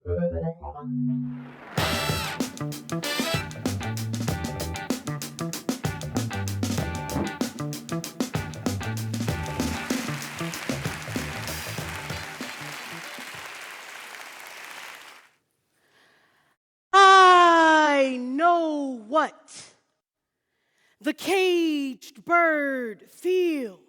I know what the caged bird feels.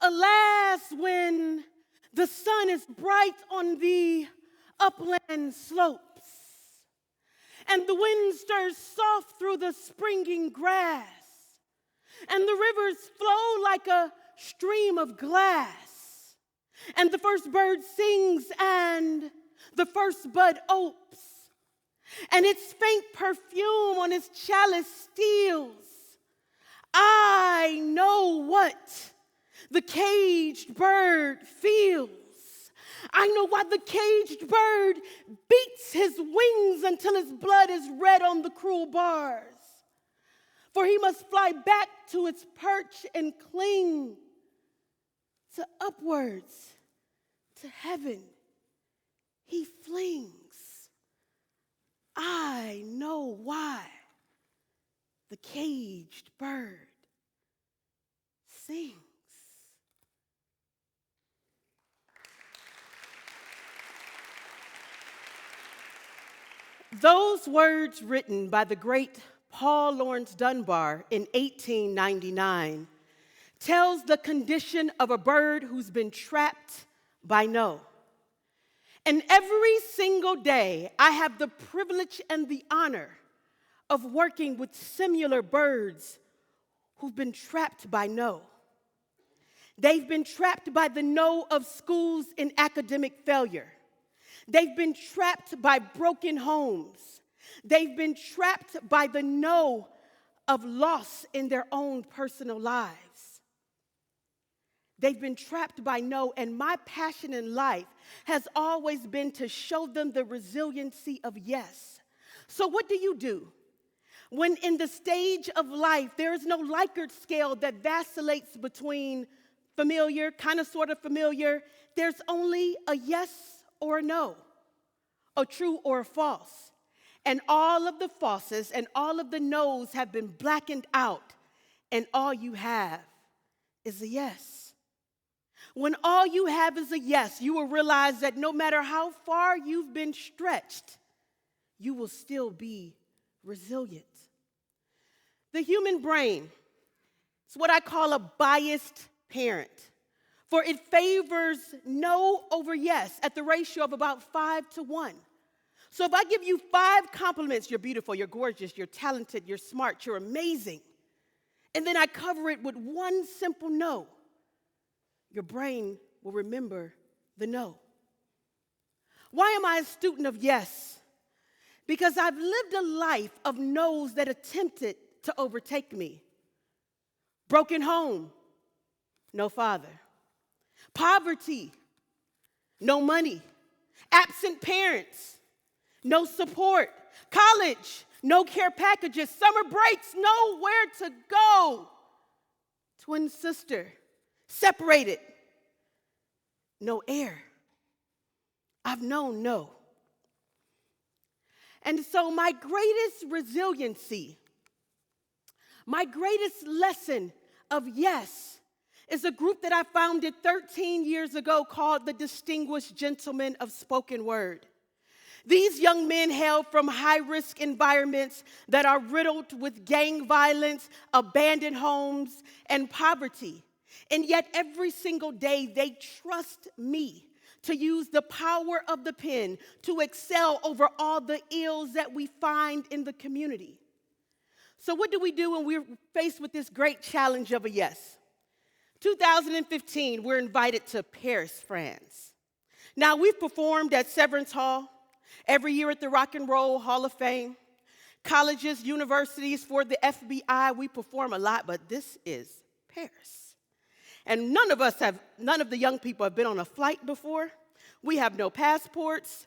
Alas, when the sun is bright on the upland slopes, and the wind stirs soft through the springing grass, and the rivers flow like a stream of glass, and the first bird sings, and the first bud opes, and its faint perfume on its chalice steals. I know what the caged bird feels. I know why the caged bird beats his wings until his blood is red on the cruel bars. For he must fly back to its perch and cling to upwards, to heaven he flings. I know why the caged bird sings. Those words written by the great Paul Laurence Dunbar in 1899 tells the condition of a bird who's been trapped by no. And every single day, I have the privilege and the honor of working with similar birds who've been trapped by no. They've been trapped by the no of schools and academic failure. They've been trapped by broken homes. They've been trapped by the no of loss in their own personal lives. They've been trapped by no, and my passion in life has always been to show them the resiliency of yes. So what do? When in the stage of life, there is no Likert scale that vacillates between familiar, kind of sort of familiar. There's only a yes or a no, a true or a false. And all of the falses and all of the no's have been blackened out, and all you have is a yes. When all you have is a yes, you will realize that no matter how far you've been stretched, you will still be resilient. The human brain is what I call a biased parent, for it favors no over yes at the ratio of about 5-1. So if I give you 5 compliments, you're beautiful, you're gorgeous, you're talented, you're smart, you're amazing, and then I cover it with one simple no, your brain will remember the no. Why am I a student of yes? Because I've lived a life of no's that attempted to overtake me. Broken home, no father. Poverty, no money. Absent parents, no support. College, no care packages. Summer breaks, nowhere to go. Twin sister, separated, no air. I've known no. And so my greatest resiliency, my greatest lesson of yes, is a group that I founded 13 years ago called the Distinguished Gentlemen of Spoken Word. These young men hail from high-risk environments that are riddled with gang violence, abandoned homes, and poverty. And yet every single day they trust me to use the power of the pen to excel over all the ills that we find in the community. So what do we do when we're faced with this great challenge of a yes? 2015, we're invited to Paris, France. Now, we've performed at Severance Hall, every year at the Rock and Roll Hall of Fame, colleges, universities, for the FBI. We perform a lot, but this is Paris. And none of the young people have been on a flight before. We have no passports.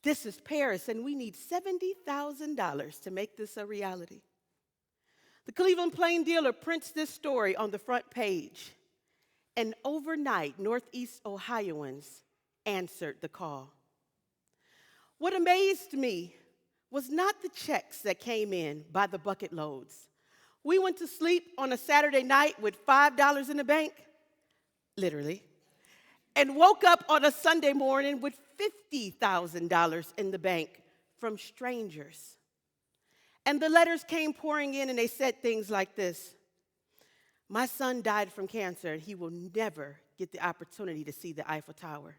This is Paris, and we need $70,000 to make this a reality. The Cleveland Plain Dealer prints this story on the front page. And overnight, Northeast Ohioans answered the call. What amazed me was not the checks that came in by the bucket loads. We went to sleep on a Saturday night with $5 in the bank, literally, and woke up on a Sunday morning with $50,000 in the bank from strangers. And the letters came pouring in, and they said things like this: my son died from cancer, and he will never get the opportunity to see the Eiffel Tower.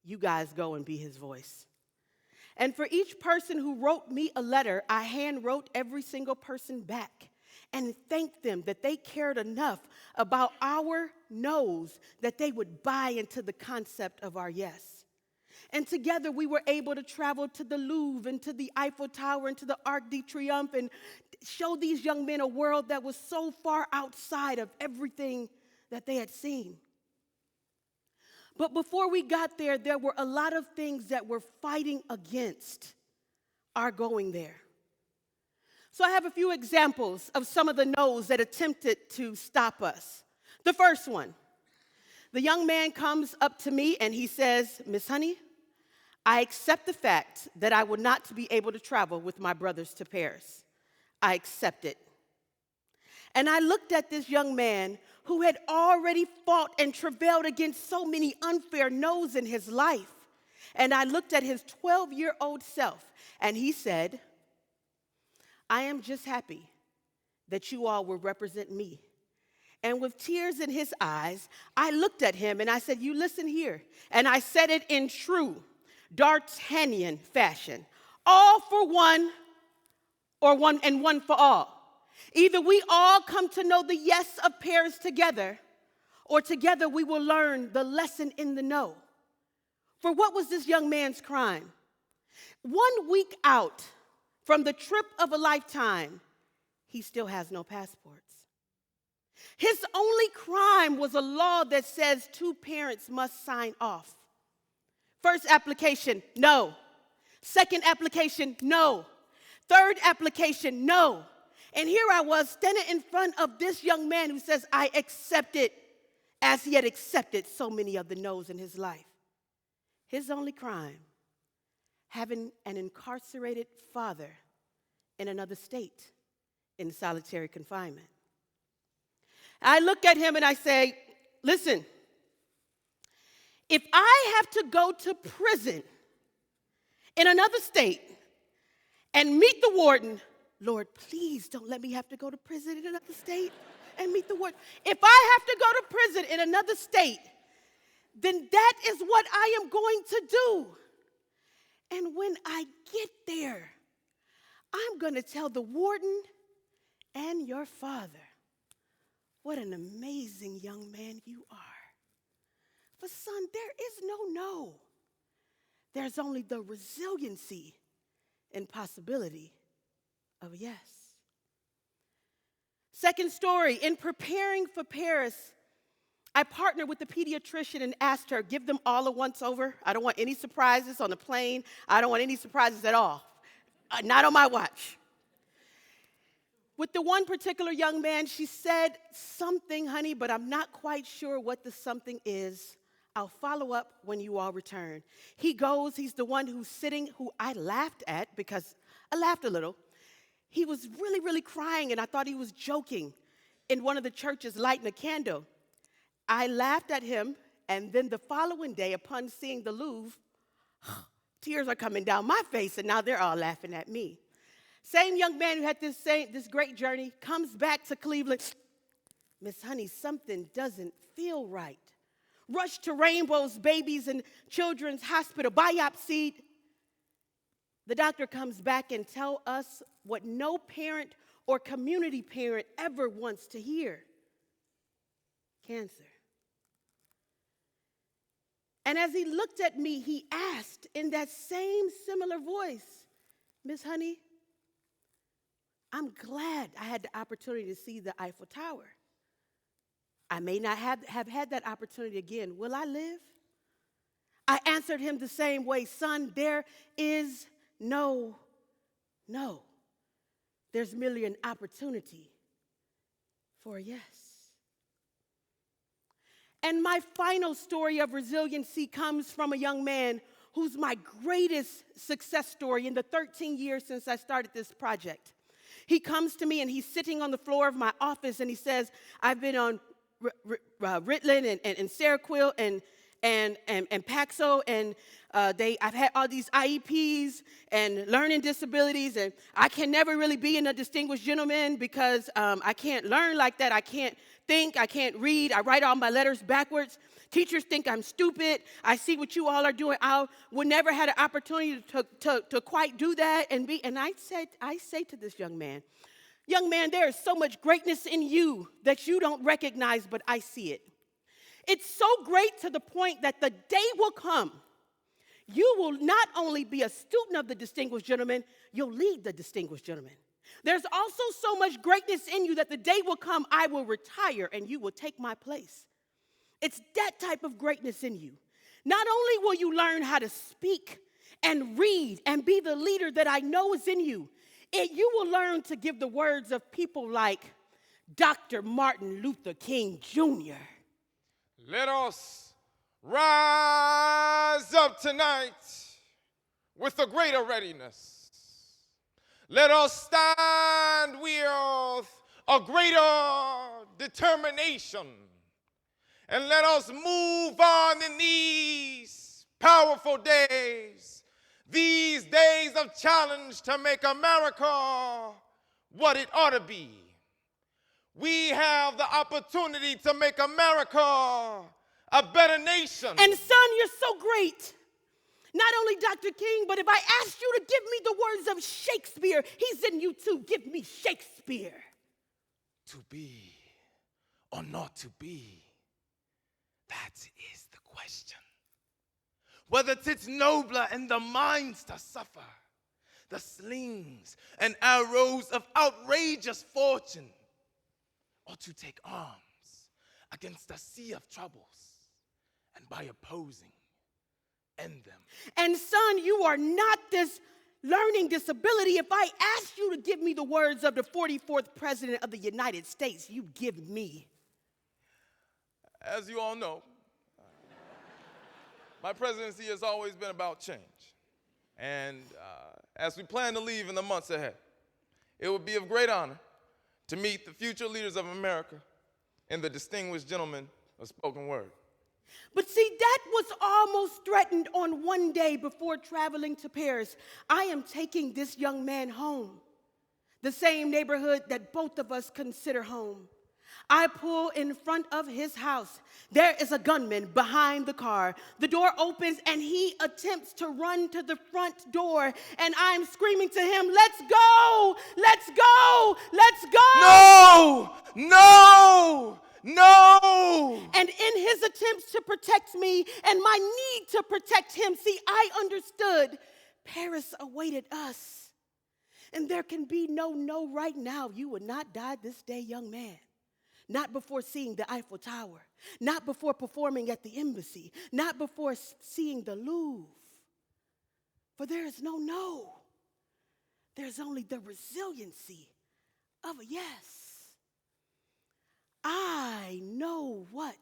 You guys go and be his voice. And for each person who wrote me a letter, I hand wrote every single person back and thanked them that they cared enough about our no's that they would buy into the concept of our yes. And together we were able to travel to the Louvre and to the Eiffel Tower and to the Arc de Triomphe and show these young men a world that was so far outside of everything that they had seen. But before we got there, there were a lot of things that were fighting against our going there. So I have a few examples of some of the no's that attempted to stop us. The first one, the young man comes up to me and he says, Miss Honey, I accept the fact that I will not be able to travel with my brothers to Paris. I accept it. And I looked at this young man who had already fought and travailed against so many unfair no's in his life. And I looked at his 12-year-old self, and he said, I am just happy that you all will represent me. And with tears in his eyes, I looked at him and I said, you listen here. And I said it in true D'Artagnan fashion. All for one, or one and one for all. Either we all come to know the yes of Paris together, or together we will learn the lesson in the no. For what was this young man's crime? 1 week out from the trip of a lifetime, he still has no passports. His only crime was a law that says 2 parents must sign off. First application, no. Second application, no. Third application, no. And here I was standing in front of this young man who says, I accept it, as he had accepted so many of the no's in his life. His only crime, having an incarcerated father in another state in solitary confinement. I look at him and I say, listen, if I have to go to prison in another state and meet the warden, Lord, please don't let me have to go to prison in another state and meet the warden. If I have to go to prison in another state, then that is what I am going to do. And when I get there, I'm going to tell the warden and your father what an amazing young man you are. But son, there is no. There's only the resiliency and possibility of yes. Second story, in preparing for Paris, I partnered with the pediatrician and asked her, give them all a once-over. I don't want any surprises on the plane. I don't want any surprises at all. Not on my watch. With the one particular young man, she said something, honey, but I'm not quite sure what the something is. I'll follow up when you all return. He goes, he's the one who's sitting, who I laughed at because I laughed a little. He was really, really crying, and I thought he was joking in one of the churches lighting a candle. I laughed at him, and then the following day, upon seeing the Louvre, tears are coming down my face, and now they're all laughing at me. Same young man who had this great journey comes back to Cleveland. Miss Honey, something doesn't feel right. Rush to Rainbow's Babies and Children's Hospital, biopsied. The doctor comes back and tells us what no parent or community parent ever wants to hear. Cancer. And as he looked at me, he asked in that same similar voice, Miss Honey, I'm glad I had the opportunity to see the Eiffel Tower. I may not have had that opportunity again. Will I live? I answered him the same way, son, there is no. There's merely an opportunity for a yes. And my final story of resiliency comes from a young man who's my greatest success story in the 13 years since I started this project. He comes to me and he's sitting on the floor of my office and he says, I've been on Ritalin and Seroquel and Paxo, and I've had all these IEPs and learning disabilities, and I can never really be in a distinguished gentleman because I can't learn like that. I can't think, I can't read, I write all my letters backwards. Teachers think I'm stupid. I see what you all are doing. I would never had an opportunity to quite do that and I say to this young man, there is so much greatness in you that you don't recognize, but I see it. It's so great to the point that the day will come, you will not only be a student of the distinguished gentleman, you'll lead the distinguished gentleman. There's also so much greatness in you that the day will come, I will retire and you will take my place. It's that type of greatness in you. Not only will you learn how to speak and read and be the leader that I know is in you, you will learn to give the words of people like Dr. Martin Luther King Jr. Let us rise up tonight with a greater readiness. Let us stand with a greater determination. And let us move on in these powerful days, these days of challenge to make America what it ought to be. We have the opportunity to make America a better nation. And son, you're so great. Not only Dr. King, but if I asked you to give me the words of Shakespeare, he's in you too. Give me Shakespeare. To be or not to be, that is the question. Whether 'tis nobler in the minds to suffer the slings and arrows of outrageous fortune, or to take arms against a sea of troubles, and by opposing, end them. And son, you are not this learning disability. If I asked you to give me the words of the 44th President of the United States, you give me. As you all know, my presidency has always been about change. And as we plan to leave in the months ahead, it would be of great honor to meet the future leaders of America and the distinguished gentleman of spoken word. But see, that was almost threatened on one day before traveling to Paris. I am taking this young man home, the same neighborhood that both of us consider home. I pull in front of his house. There is a gunman behind the car. The door opens and he attempts to run to the front door. And I'm screaming to him, let's go, let's go, let's go. No, no, no. And in his attempts to protect me and my need to protect him, see, I understood Paris awaited us. And there can be no right now. You would not die this day, young man. Not before seeing the Eiffel Tower, not before performing at the embassy, not before seeing the Louvre. For there is no. There's only the resiliency of a yes. I know what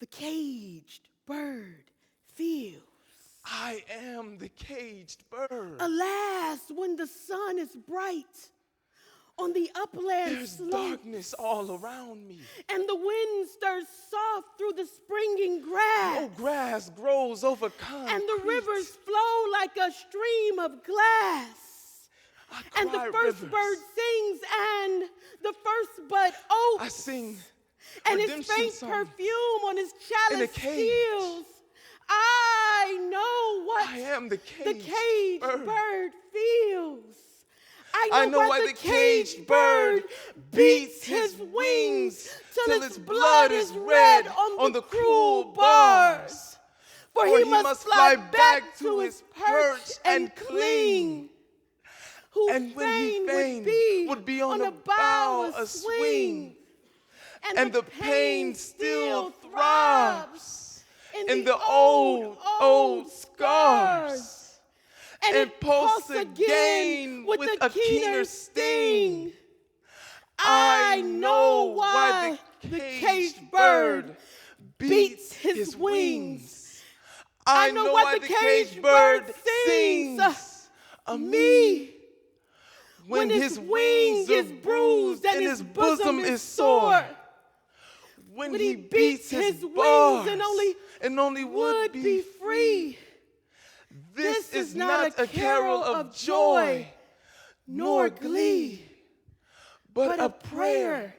the caged bird feels. I am the caged bird. Alas, when the sun is bright, on the upland there's slopes, darkness all around me. and the wind stirs soft through the springing grass. No grass grows over concrete. And the rivers flow like a stream of glass. And the first bird sings, and the first bud opes. I sing and his faint perfume on his chalice steals. I know what I am the caged bird feels. I know why the caged bird beats his wings till its blood is red on the cruel bars. For he must fly back to his perch and cling. And when he fain would be on a bough a swing, and the pain still throbs in the old scars. And pulse again with a keener sting. I know why the caged bird beats his wings. I know why the caged bird sings. Me. When his wings is bruised and his bosom is sore. When he beats his wings and only would be free. This is not a carol of joy nor glee, but a prayer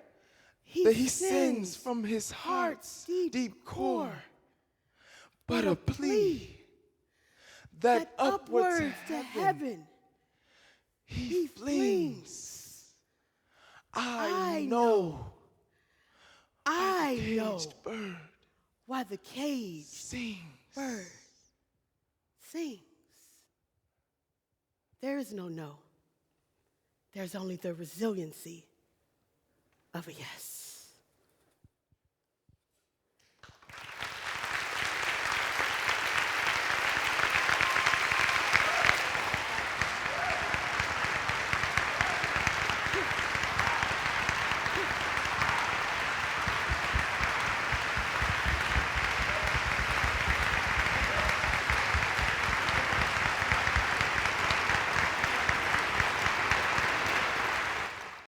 that he sings from his heart's deep core, but a plea that upwards to heaven he flings. I know bird why the caged sings. bird sings. There is no. There's only the resiliency of a yes.